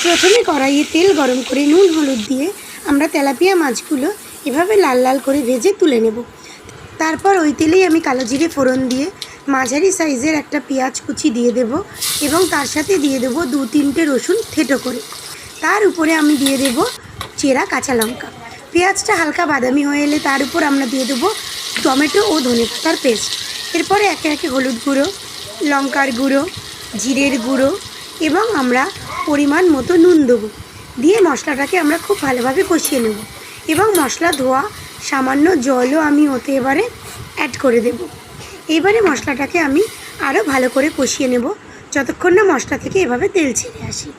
প্রথমে কড়াইয়ে তেল গরম করে নুন হলুদ দিয়ে আমরা তেলাপিয়া মাছগুলো এভাবে লাল লাল করে ভেজে তুলে নেব। তারপর ওই তেলেই আমি কালো জিরে ফোড়ন দিয়ে মাঝারি সাইজের একটা পেঁয়াজ কুচি দিয়ে দেব এবং তার সাথে দিয়ে দেব 2-3টে রসুন থেঁটো করে। তার উপরে আমি দিয়ে দেব চেরা কাঁচা লঙ্কা। পেঁয়াজটা হালকা বাদামি হয়ে এলে তার উপর আমরা দিয়ে দেবো টমেটো ও ধনেপাতার পেস্ট। এরপরে একে একে হলুদ গুঁড়ো, লঙ্কার গুঁড়ো, জিরের গুঁড়ো এবং আমরা পরিমাণ মতো নুন দেবো। দিয়ে মশলাটাকে আমরা খুব ভালোভাবে কষিয়ে নেব এবং মশলা ধোয়া সামান্য জলও আমি ওতে এবারে অ্যাড করে দেব। এবারে মশলাটাকে আমি আরও ভালো করে কষিয়ে নেব যতক্ষণ না মশলা থেকে এভাবে তেল ছেড়ে আসি।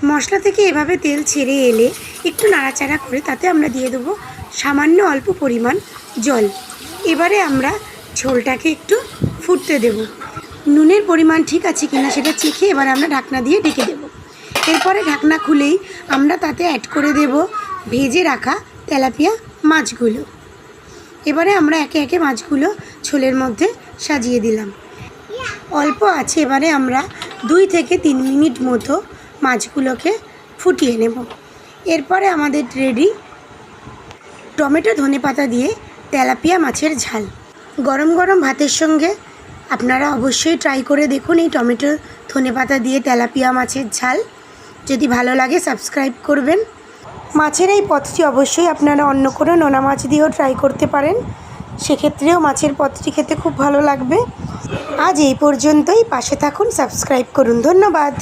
মশলা থেকে এভাবে তেল ছেড়ে এলে একটু নাড়াচাড়া করে তাতে আমরা দিয়ে দেবো সামান্য অল্প পরিমাণ জল। এবারে আমরা ঝোলটাকে একটু ফুটতে দেব। নুনের পরিমাণ ঠিক আছে কিনা সেটা চেখে এবার আমরা ঢাকনা দিয়ে ঢেকে দেব। এরপরে ঢাকনা খুলেই আমরা তাতে অ্যাড করে দেব ভেজে রাখা তেলাপিয়া মাছগুলো। এবারে আমরা একে একে মাছগুলো ঝোলের মধ্যে সাজিয়ে দিলাম। অল্প আছে এবারে আমরা 2 থেকে 3 মিনিট মতো মাছগুলোকে ফুটিয়ে নেব। এরপরে আমাদের রেডি টমেটো ধনেপাতা দিয়ে তেলাপিয়া মাছের ঝাল। গরম গরম ভাতের সঙ্গে আপনারা অবশ্যই ট্রাই করে দেখুন এই টমেটো ধনেপাতা দিয়ে তেলাপিয়া মাছের ঝাল। যদি ভালো লাগে সাবস্ক্রাইব করবেন। মাছের এই পদটি অবশ্যই আপনারা অন্য কোনো নোনা মাছ দিয়েও ট্রাই করতে পারেন, সেক্ষেত্রেও মাছের পদটি খেতে খুব ভালো লাগবে। আজ এই পর্যন্তই, পাশে থাকুন, সাবস্ক্রাইব করুন। ধন্যবাদ।